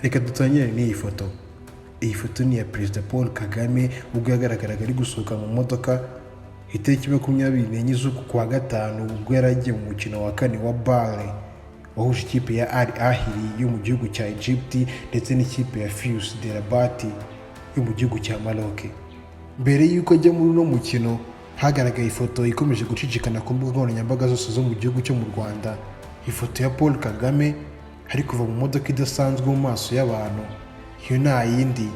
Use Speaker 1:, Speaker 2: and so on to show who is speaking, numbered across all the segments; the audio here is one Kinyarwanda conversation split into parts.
Speaker 1: Reka dutangire n'iyi foto. Iyi foto ni iya Perezida Paul Kagame ubwo yagaragaraga ari gusohoka mu modoka itariki 24 z'uku kwa gatanu ubwo yari agiye mu mukino wa kane wa BAL wahuje ikipe ya Al Ahly yo mu gihugu cya Egypt ndetse n'ikipe ya FUS de Rabat yo mu gihugu cya Maroc. Mbere y'uko ajya muri uno mukino hagaragaye ifoto ikomeje gucicikana ku mbuga nkoranyambaga zose zo mu gihugu cyo mu Rwanda. Ifoto ya Paul Kagame ari kuva mu modoka idasanzwe mu maso y'abantu. Iyo nta yindi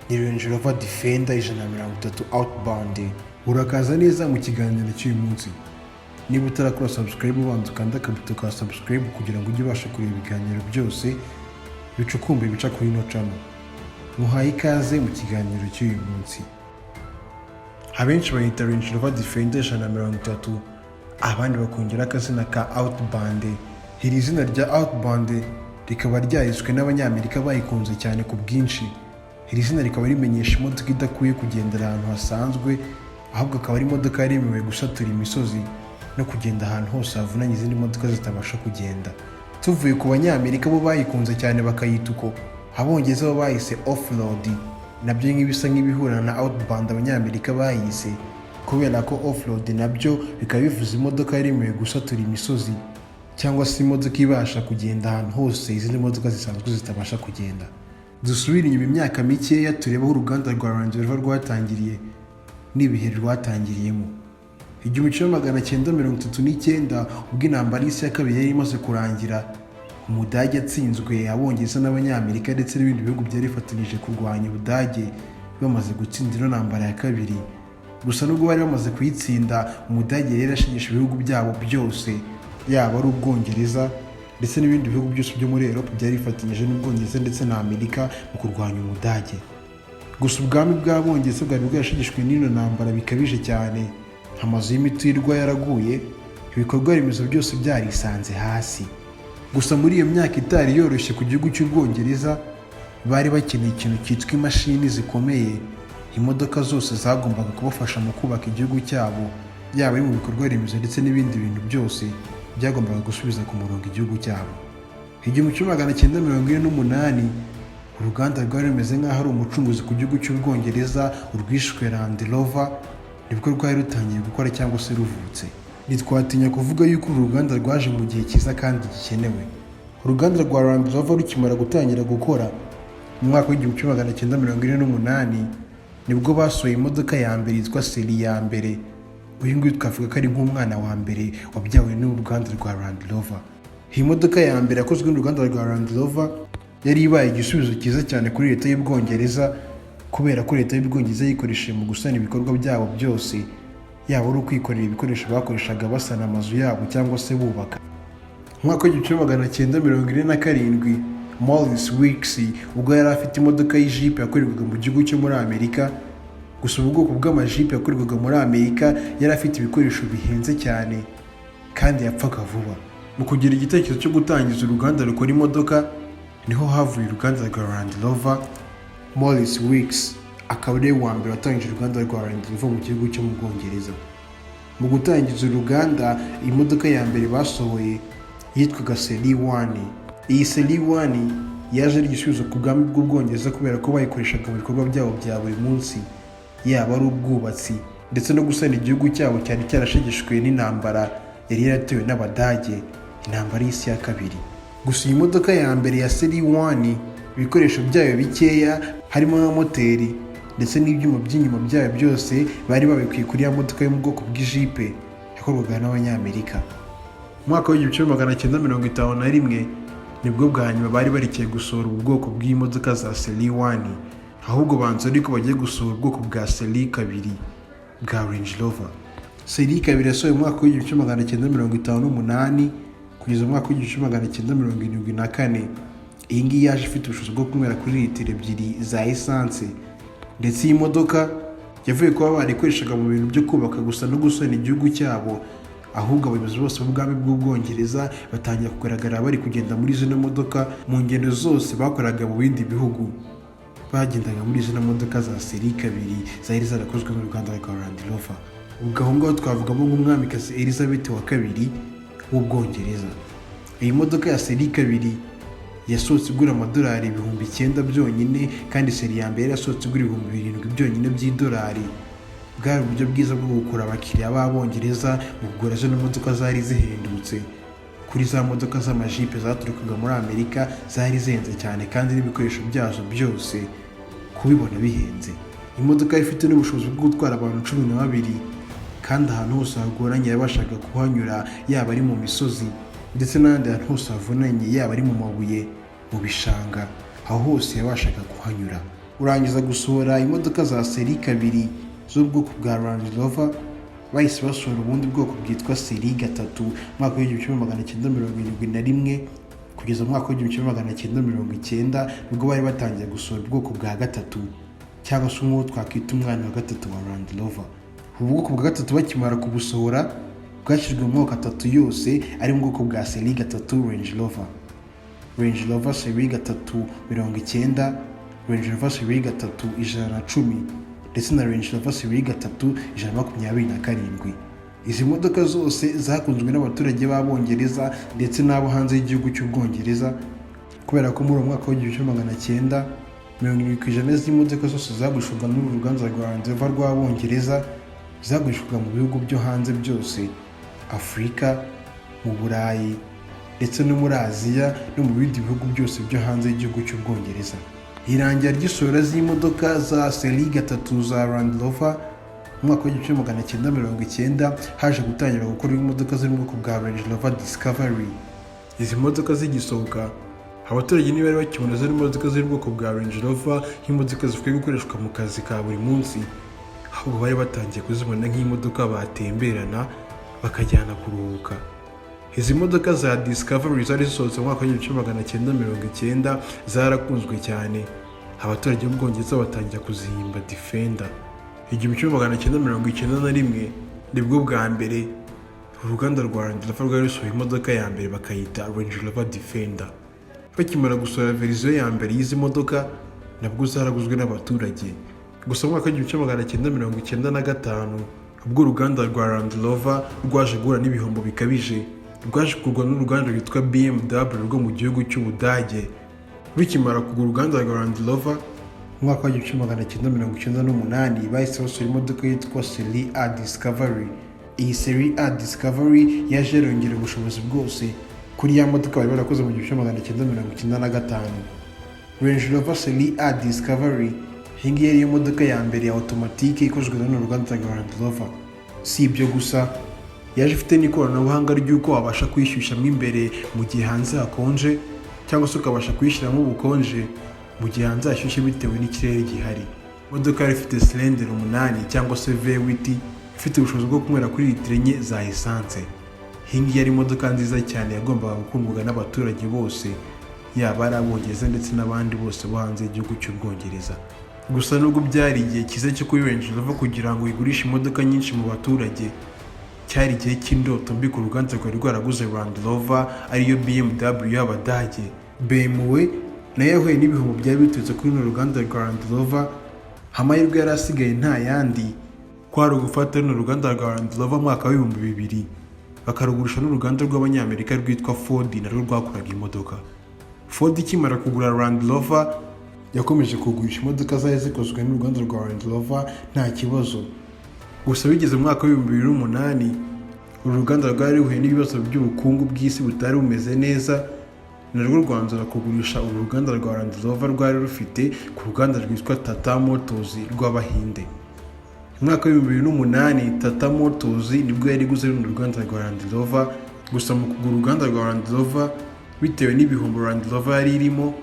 Speaker 1: ni Range Rover Defender 130 Outbound. Urakaza neza mu kiganiro cy'uyu munsi. Niba utarakora subscribe ubanza ukanda akabuto ka subscribe kugira ngo ujye ubasha kureba ibiganiro byose bicukumbe bica kuri ino channel. Muhaye ikaze mu kiganiro cy'uyu munsi. Abenshi bayita Range Rover Defender 130, abandi bakongera akazina ka Outbound. Iri zina rya Outbound rikaba ryahiswe n'abanyamerika bayikunze cyane ku bwinshi. Iri zina rikaba rimenyesha imodoka idakwiye kugendera ahantu hasanzwe, ahubwo akaba ari imodoka yaremewe gusatura imisozi no kugenda ahantu hose havunanye izindi modoka zitabasha kugenda. Tuvuye ku banyamerika bo bayikunze cyane bakayita uko, abongereza bo bayise Offroad, nabyo nk'ibisa nk'ibihura na Outbound abanyamerika bayise, kubera ko Offroad nabyo bikaba bivuze imodoka yaremewe gusatura imisozi cyangwa se imodoka ibasha kugenda ahantu hose izindi modoka zisanzwe zitabasha kugenda. Dusubire inyuma imyaka mikeya tureba aho uruganda rwa Range Rover rwatangiriye n'ibihe rwatangiriyemo. 1939 ubwo intambara y'isi ya kabiri yari imaze kurangira, Umudage atsinzwe, Abongereza n'Abanyamerika ndetse n'ibindi bihugu byari bifatanyije kurwanya Ubudage bamaze gutsinda ino ntambara ya kabiri. Gusa nubwo bari bamaze kuyitsinda, Umudage yari yarashegeshe ibihugu byabo byose, yaba ari Ubwongereza ndetse n'ibindi bihugu byose byo muri Europe byari bifatanyije n'Ubwongereza ndetse na Amerika mu kurwanya Umudage. Gusa ubwami bw'Abongereza bwari bwarashegeshwe n'ino ntambara bikabije cyane. Amazu y'imiturirwa yaraguye, ibikorwa remezo byose byarisanze hasi. Gusa muri iyo myaka itari yoroshye ku gihugu cy'Ubwongereza, bari bakeneye ikintu cyitwa imashini zikomeye. Imodoka zose zagombaga kubafasha mu kubaka igihugu cyabo, yaba ari mu bikorwa remezo ndetse n'ibindi bintu byose byagombaga gusubiza ku murongo igihugu cyabo. 1948 uruganda rwari rumeze nk'aho ari umucunguzi ku gihugu cy'Ubwongereza, urwishwe Land Rover, nibwo rwari rutangiye gukora cyangwa se ruvutse. Ntitwatinya kuvuga yuko uru ruganda rwaje mu gihe cyiza kandi gikenewe. Uruganda rwa Land Rover rukimara gutangira gukora mu mwaka w'1948 nibwo basohoye imodoka ya mbere yitwa Seri ya mbere. Uyu nguyu twavuga ko ari nk'umwana wa mbere wabyawe n'uruganda rwa Land Rover. Iyi modoka ya mbere yakozwe n'uruganda rwa Land Rover yari ibaye igisubizo cyiza cyane kuri leta y'Ubwongereza, kubera ko leta y'Ubwongereza yikoresheje mu gusana ibikorwa byabo byose, yaba ari ukwikorera ibikoresho bakoreshaga basana amazu yabo cyangwa se bubaka. Mu mwaka w'1947 Morris Weeks ubwo yari afite imodoka y'Jeep yakorerwaga mu gihugu cyo muri Amerika. Gusa ubwoko bw'amajipe yakorerwaga muri Amerika yari afite ibikoresho bihenze cyane kandi yapfaga vuba. Mu kugira igitekerezo cyo gutangiza uruganda rukora imodoka niho havuye uruganda rwa Land Rover. Morris Weeks akaba ari wa mbere watangije uruganda rwa Land Rover mu gihugu cyo mu Bwongereza. Mu gutangiza uruganda, imodoka ya mbere basohoye yitwaga Seri 1. Iyi Seri 1 yaje ari igisubizo ku bwami bw'Ubwongereza kubera ko bayikoreshaga mu bikorwa byabo bya buri munsi, yaba ari ubwubatsi ndetse no gusana igihugu cyabo cyari cyarashegeshwe n'intambara yari yaratewe n'Abadage, intambara y'isi ya kabiri. Gusa iyi modoka ya mbere ya Seri 1 ibikoresho byayo bikeya harimo nka moteri ndetse n'ibyuma by'inyuma byayo byose bari babikuye kuri ya modoka yo mu bwoko bw'ijipe yakorwaga n'Abanyamerika. Mu mwaka w'1951 nibwo bwa nyuma bari barekeye gusohora ubu bwoko bw'imodoka za Seri 1, ahubwo banza ariko bagiye gusohora ubwoko bwa Seri 2 bwa Range Rover. Seri 2 yasohoye mu mwaka w'1958 kugeza mu mwaka w'1974. Iyi ngiyi yaje ifite ubushobozi bwo kunywera kuri litiro 2 za esanse, ndetse iyi modoka yavuye kuba barikoreshaga mu bintu byo kubaka gusa no gusana igihugu cyabo, ahubwo abayobozi bose b'ubwami bw'Ubwongereza batangira kugaragara bari kugenda muri zino modoka mu ngendo zose bakoraga mu bindi bihugu. Bagendaga muri zino modoka za Seri 2 zari zarakozwe n'uruganda rwa Land Rover. Ubwo aho ngaho twavugamo nk'umwamikazi Elizabeth wa II w'Ubwongereza. Iyi modoka ya Seri 2 yasohotse igura amadolari ibihumbi 9 byonyine, kandi seri ya mbere yasohotse igura ibihumbi 7 byonyine by'idolari. Bwari uburyo bwiza bwo gukura abakiriya b'Abongereza mu kugura zino modoka zari zihendutse. Kuri za modoka z'amajipe zaturukaga muri Amerika zari zihenze cyane, kandi n'ibikoresho byazo byose kubibona bihenze. Imodoka ifite n'ubushobozi bwo gutwara abantu 12, kandi ahantu hose hagoranye yabashaga kuhanyura, yaba ari mu misozi ndetse n'ahandi hantu hose havunanye, yaba ari mu mabuye, mu bishanga, aho hose yabashaga kuhanyura. Urangiza gusohora imodoka za seri 2 z'ubwoko bwa Range Rover, bahise basohora ubundi bwoko bwitwa seri 3 mwaka w'1971 kugeza mu mwaka w'1990, nibwo bari batangiye gusohora ubwoko bwa 3, cyangwa se umwe twakwita umwana wa 3 wa Range Rover. Ubu bwoko bwa 3 bakimara kubusohora bwashyizwe mu moko 3 yose, ari mu bwoko bwa seri 3 Range Rover. Range Rover seri 390, Range Rover seri 310 ndetse na Range Rover seri 327. Izi modoka zose zakunzwe n'abaturage b'Abongereza ndetse n'abo hanze y'igihugu cy'Ubwongereza, kubera ko muri mwaka w'1970 70% z'imodoka zose zagurishwaga n'uru ruganda rwa Range Rover rw'Abongereza zagurishwaga mu bihugu byo hanze byose, Afurika, mu Burayi ndetse no muri Aziya no mu bindi bihugu byose byo hanze y'igihugu cy'Ubwongereza. Irangira ry'isohora z'imodoka za seri 3 za Range Rover mu mwaka w'1990 haje gutangira gukora imodoka ziri mu bwoko bwa Range Rover Discovery. Izi modoka zigisohoka, abaturage niba bari bakibona ziri modoka ziri mu bwoko bwa Range Rover nk'imodoka zikwiye gukoreshwa mu kazi ka buri munsi, ahubwo bari batangiye kuzibona nk'imodoka batemberana bakajyana kuruhuka. Izi modoka za Discovery zari zisohotse mu mwaka w'1990 zarakunzwe cyane, abaturage b'Ubwongereza batangira kuzihimba Defender. 1991 nibwo bwa mbere uruganda rwa Range Rover rwari rusohoye imodoka ya mbere bakayita Range Rover Defender. Bakimara gusohora verisiyo ya mbere y'izi modoka nabwo zaraguzwe n'abaturage. Gusa mu mwaka w'1995 ubwo uruganda rwa Range Rover rwaje guhura n'ibihombo bikabije, rwaje kugurwa n'uruganda rwitwa BMW rwo mu gihugu cy'Ubudage. Rukimara kugura uruganda rwa Range Rover mu mwaka wa 1998 bahise basohora imodoka yitwa seri A Discovery. Iyi seri A Discovery yaje yongera ubushobozi bwose kuri ya modoka bari barakoze mu 1995. Range Rover seri A Discovery hingi yari imodoka ya mbere ya automatique ikozwe n'uruganda rwa Range Rover. Si ibyo gusa, yaje ifite n'ikoranabuhanga ry'uko wabasha kuyishyushyamo imbere mu gihe hanze hakonje, cyangwa se ukabasha kuyishyiramo ubukonje mu gihe hanze hashyushye bitewe n'ikirere gihari. Imodoka yari ifite cylinder 8 cyangwa se V8 ifite ubushobozi bwo kunywera kuri litiro 4 za essence. Hingi yari imodoka nziza cyane yagombaga gukundwa n'abaturage bose, yaba ari Abongereza ndetse n'abandi bose bo hanze y'igihugu cy'Ubwongereza. Gusa nubwo byari igihe cyiza cyo kuri Range Rover kugira ngo igurishe imodoka nyinshi mu baturage, cyari igihe cy'indoto mbi ku ruganda rwari rwaraguze Range Rover ariyo BMW y'Abadage. BMW nayo yahuye n'ibihombo byari biturutse kuri runo ruganda rwa Range Rover. Amahirwe yari asigaye nta yandi, kwari ugufata runo ruganda rwa Range Rover mu mwaka w'2000 bakarugurisha n'uruganda rw'Abanyamerika rwitwa Ford narwo rwakoraga imodoka. Ford ikimara kugura Range Rover yakomeje kugurisha imodoka zari zikozwe n'uruganda rwa Range Rover nta kibazo. Gusa bigeze mu mwaka w'2008 uru ruganda rwari ruhuye n'ibibazo by'ubukungu bw'isi butari bumeze neza, narwo rwanzura kugurisha uru ruganda rwa Range Rover rwari rufite ku ruganda rwitwa Tata Motors rw'Abahinde. Mu mwaka w'2008 Tata Motors nibwo yari iguze runo ruganda rwa Range Rover. Gusa mu kugura uruganda rwa Range Rover bitewe n'ibihombo Range Rover yari irimo,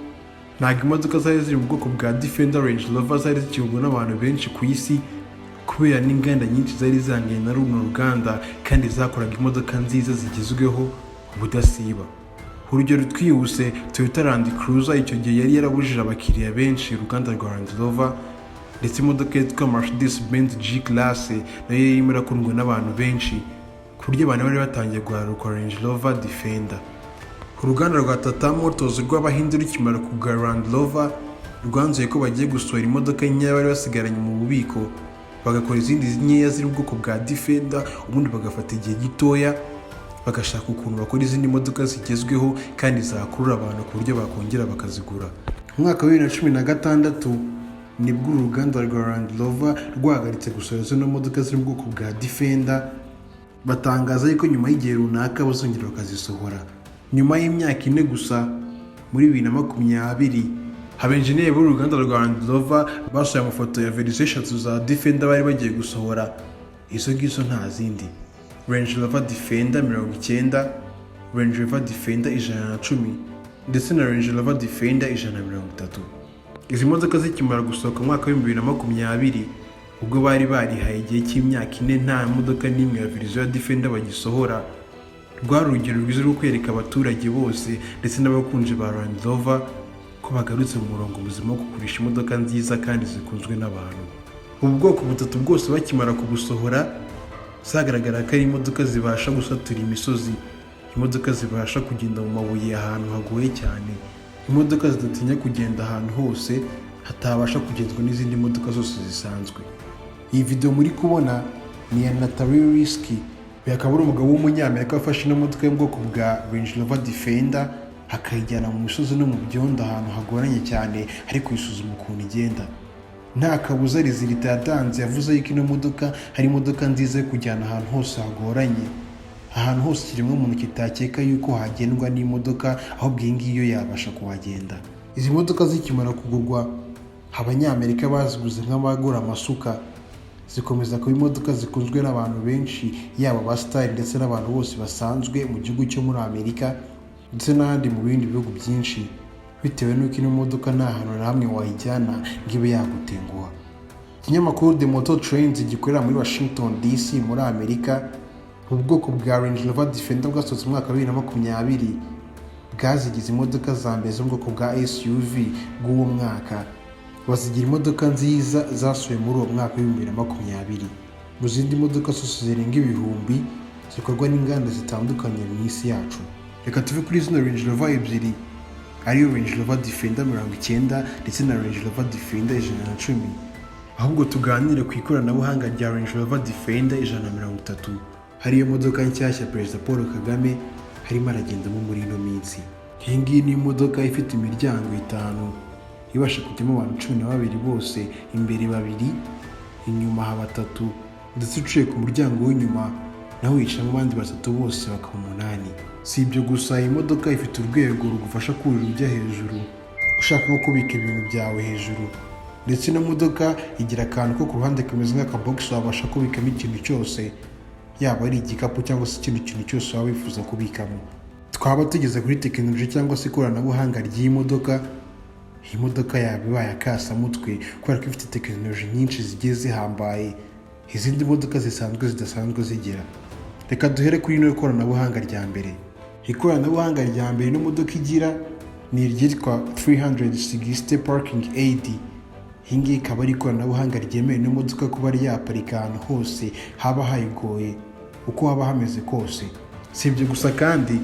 Speaker 1: ntabwo imodoka zari ziri mu bwoko bwa Defender Range Rover zari zikigurwa n'abantu benshi ku isi, kubera n'inganda nyinshi zari zanganye na runo ruganda kandi zakoraga imodoka nziza zigezweho ubudasiba. Urugero twihuse, Toyota Land Cruiser icyo gihe yari yarabujije abakiriya benshi uruganda rwa Range Rover, ndetse imodoka yitwa Mercedes Benz G-Class nayo yari irimo irakundwa n'abantu benshi ku buryo abantu bari batangiye guharuka Range Rover Defender. Uruganda rwa Tata Motors rw'Abahinde rukimara kugura Range Rover rwanzuye ko bagiye gusohora imodoka nkeya bari basigaranye mu bubiko, bagakora izindi nkeya ziri mu bwoko bwa Defender, ubundi bagafata igihe gitoya bagashaka ukuntu bakora izindi modoka zigezweho kandi zakurura abantu ku buryo bakongera bakazigura. Mu mwaka wa 2016 nibwo uruganda rwa Land Rover rwahagaritse gusohora zino modoka ziri mu bwoko bwa Defender, batangaza yuko nyuma y'igihe runaka bazongera bakazisohora. Nyuma y'imyaka 4 gusa, muri 2020, abenjeniyeri b'uruganda rwa Land Rover basohoye amafoto ya verisiyo 3 za Defender bari bagiye gusohora. Izo ngizo nta zindi: Range Rover Defender 90, Range Rover Defender 110 ndetse na Range Rover Defender 130. Izi modoka zikimara gusohoka mu mwaka wa 2020, ubwo bari barihaye igihe cy'imyaka 4 nta modoka n'imwe ya verisiyo ya Defender bagisohora, rwari urugero rwiza rwo kwereka abaturage bose ndetse n'abakunzi ba Land Rover ko bagarutse mu murongo muzima wo kugurisha imodoka nziza kandi zikunzwe n'abantu. Ubu bwoko butatu bwose bakimara kubusohora, zagaragara ko ari imodoka zibasha gusatura imisozi, imodoka zibasha kugenda mu mabuye ahantu hagoye cyane, imodoka zidatinya kugenda ahantu hose hatabasha kugendwa n'izindi modoka zose zisanzwe. Iyi video muri kubona ni ya Natalie Risky, akaba ari umugabo w'umunyamerika wafashe ino modoka yo mu bwoko bwa Range Rover Defender akayijyana mu misozi no mu byondo ahantu hagoranye cyane, ariko yisuzuma ukuntu igenda. Nta kabuza Rizirita yatanze, yavuze yuko ino modoka hari imodoka nziza yo kujyana ahantu hose hagoranye, ahantu hose ikiremwamuntu kitakeka yuko hagendwa n'imodoka, ahubwo iyi ngiyo yabasha kuhagenda. Izi modoka zikimara kugurwa, abanyamerika baziguze nk'abagura amasuka, zikomeza kuba imodoka zikunzwe n'abantu benshi, yaba ba style ndetse n'abantu bose basanzwe mu gihugu cyo muri Amerika ndetse n'ahandi mu bindi bihugu byinshi, bitewe n'uko ino modoka nta hantu na hamwe wayijyana ngo ibe yagutenguha. Ikinyamakuru The Motor Trends gikorera muri Washington DC muri Amerika, ubwoko bwa Range Rover Defender bwasohotse mu mwaka wa 2020 bwazigize imodoka za mbere zo mu bwoko bwa SUV bw'uwo mwaka, bazigira imodoka nziza zasohoye muri uwo mwaka wa 2020. Mu zindi modoka zose zirenga ibihumbi zikorwa n'inganda zitandukanye mu isi yacu. Reka tuve kuri zino Range Rover ebyiri, ariyo Range Rover Defender 90 ndetse na Range Rover Defender 110, ahubwo tuganire ku ikoranabuhanga rya Range Rover Defender 130, hariyo modoka nshyashya Perezida Paul Kagame harimo aragendamo muri ino minsi. Iyi ngiyi ni imodoka ifite imiryango 5, ibasha kujyamo abantu 12 bose, imbere 2, inyuma 3, ndetse uciye ku muryango w'inyuma naho wicamo abandi 3 bose bakaba 8. Si ibyo gusa, iyi modoka ifite urwego rugufasha kurira ujya hejuru ushaka nko kubika ibintu byawe hejuru, ndetse ino modoka igira akantu ko ku ruhande kameze nk'akabox wabasha kubikamo ikintu cyose, yaba ari igikapu cyangwa se ikindi kintu cyose waba wifuza kubikamo. Twaba tugeze kuri tekinoloji cyangwa se ikoranabuhanga ry'iyi modoka. Iyi modoka yaba ibaye akasamutwe kubera ko ifite tekinoloji nyinshi zigiye zihambaye izindi modoka zidasanzwe zigira. Reka duhere kuri ino ikoranabuhanga rya mbere. Ikoranabuhanga rya mbere ino modoka igira ni iryitwa 360 Parking Aid. Iyi ngiyi ikaba ari ikoranabuhanga ryemerera ino modoka kuba ryaparika ahantu hose haba hayigoye, uko haba hameze kose. Si ibyo gusa kandi,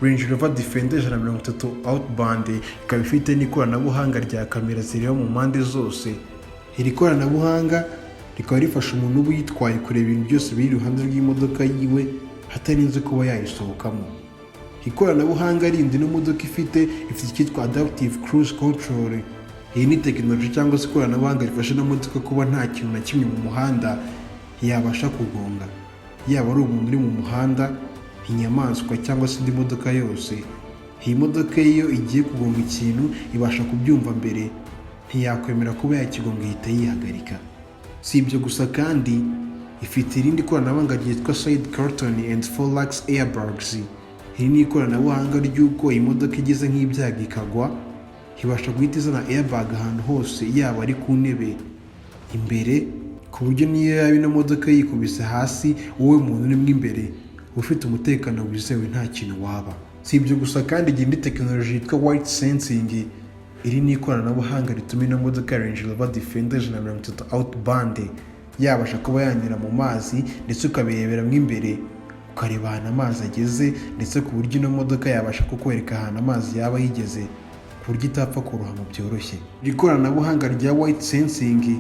Speaker 1: Range Rover Defender 130 Outbound ikaba ifite n'ikoranabuhanga rya kamera zireba mu mpande zose. Iri koranabuhanga rikaba rifasha umuntu uba yitwaye kureba ibintu byose biri iruhande rw'imodoka yiwe hatarinze kuba yayisohokamo. Ikoranabuhanga rindi ino modoka ifite icyitwa Adaptive Cruise Control. Iyi ni tekinoloji cyangwa se ikoranabuhanga rifasha ino modoka kuba nta kintu na kimwe mu muhanda yabasha kugonga, yaba ari umuntu uri mu muhanda, inyamaswa cyangwa se indi modoka yose. Iyi modoka iyo igiye kugonga ikintu ibasha kubyumva mbere, ntiyakwemera kuba yakigonga ihita yihagarika. Si ibyo gusa kandi, ifite irindi koranabuhanga ryitwa Side Curtain and Forex Airbags. Iri ni ikoranabuhanga ry'uko iyi modoka igeze nk'ibyago ikagwa, ibasha guhita izana airbag ahantu hose, yaba ari ku ntebe, imbere, ku buryo niyo yaba ino modoka yikubise hasi, wowe muntu urimo imbere ufite umutekano wizewe nta kintu waba. Si ibyo gusa kandi, igira indi tekinoloji yitwa White Sensing. Iri ni ikoranabuhanga rituma ino modoka Range Rover Defender 130 Outbound yabasha kuba yanyura mu mazi, ndetse ukabireberamo imbere ukareba ahantu amazi ageze, ndetse ku buryo ino modoka yabasha kukwereka ahantu amazi yaba yigeze ku buryo itapfa kurohama byoroshye. Iri koranabuhanga rya White Sensing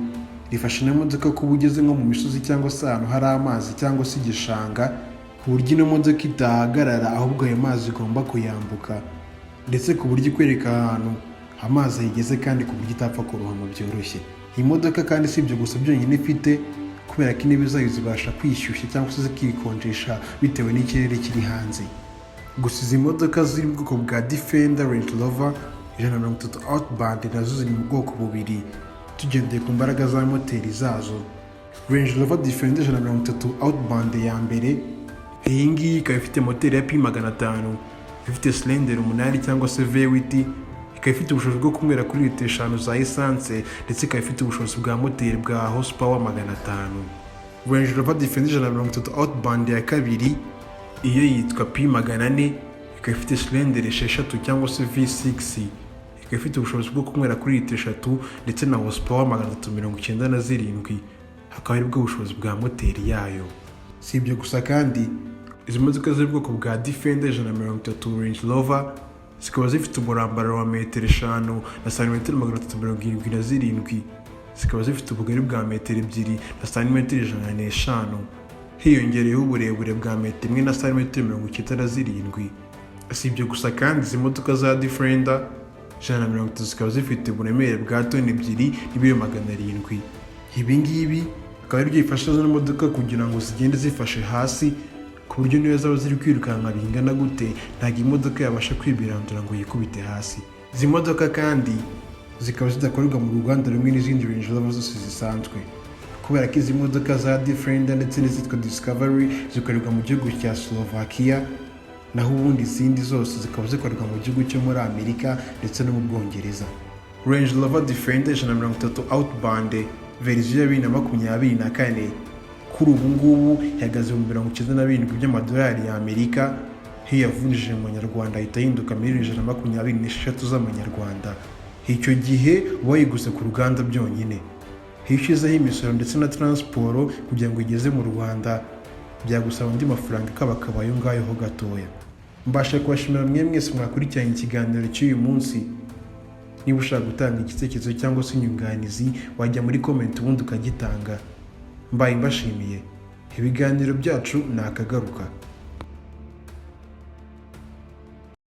Speaker 1: rifasha ino modoka kuba ugeze nko mu misozi cyangwa se ahantu hari amazi cyangwa se igishanga, ku ku buryo ino modoka itahagarara ahubwo ayo mazi igomba kuyambuka, ndetse ku buryo ikwereka ahantu amazi ayigeze kandi ku buryo itapfa kurohama byoroshye. Iyi modoka kandi si ibyo gusa byonyine ifite, kubera ko intebe zayo zibasha kwishyushya cyangwa se zikikonjesha bitewe n'ikirere kiri hanze. Gusa izi modoka ziri mu bwoko bwa Defender Range Rover 130 Outbound nazo ziri mu bwoko bubiri tugendeye ku mbaraga za moteri zazo. Range Rover Defender 130 Outbound ya mbere, iyi ngiyi ikaba ifite moteri ya P500, ifite silinderi 8 cyangwa se V8, ikaba ifite ubushobozi bwo kunywera kuri litiro 5 za esanse, ndetse ikaba ifite ubushobozi bwa moteri bwa horsepower 500. Range Rover Defender 130 Outbound ya kabiri, iyo yitwa P400, ikaba ifite silinderi 6 cyangwa se V6, ikaba ifite ubushobozi bwo kunywera kuri litiro 3 ndetse na horsepower 397, hakaba aribwo bushobozi bwa moteri yayo. Si ibyo gusa kandi, izi modoka ziri bwoko bwa Defender 130 Range Rover zikaba zifite umurambaro wa metero 5 na santimetero 377, zikaba zifite ubugari bwa metero 2 na santimetero 105, hiyongereyeho uburebure bwa metero 1 na santimetero 97. Si ibyo gusa kandi, izi modoka za Defender 130 zikaba zifite uburemere bwa toni 2 n'ibiro 700. Ibi ngibi akaba aribyo bifasha zino modoka kugira ngo zigende zifashe hasi, ku buryo niyo zaba ziri kwirukanka bingana gute ntabwo imodoka yabasha kwibirandura ngo yikubite hasi. Izi modoka kandi zikaba zidakorerwa mu ruganda rumwe n'izindi Range Rover zose zisanzwe, kubera ko izi modoka za Defender ndetse n'izitwa Discovery zikorerwa mu gihugu cya Slovakia, naho ubundi izindi zose zikaba zikorerwa mu gihugu cyo muri Amerika ndetse no mu Bwongereza. Range Rover Defender 130 Outbound verisiyo ya 2024 kuri ubu ngubu ihagaze mu $97,000 by'amadolari y'Amerika, hiyo yavunjije mu Manyarwanda ahita ahinduka $126,000 z'Amanyarwanda. Icyo gihe wayiguze ku ruganda byonyine, hishizeho imisoro ndetse na transport kugira ngo igeze mu Rwanda byagusaba andi mafaranga akaba ayo ngayo ho gatoya. Mbasha kubashimira mwese mwakurikiranye ikiganiro cy'uyu munsi. Niba ushaka gutanga igitekerezo cyangwa se inyunganizi, wajya muri comment ubundi ukagitanga. Mbaye mbashimiye. Ibiganiro byacu nakagaruka.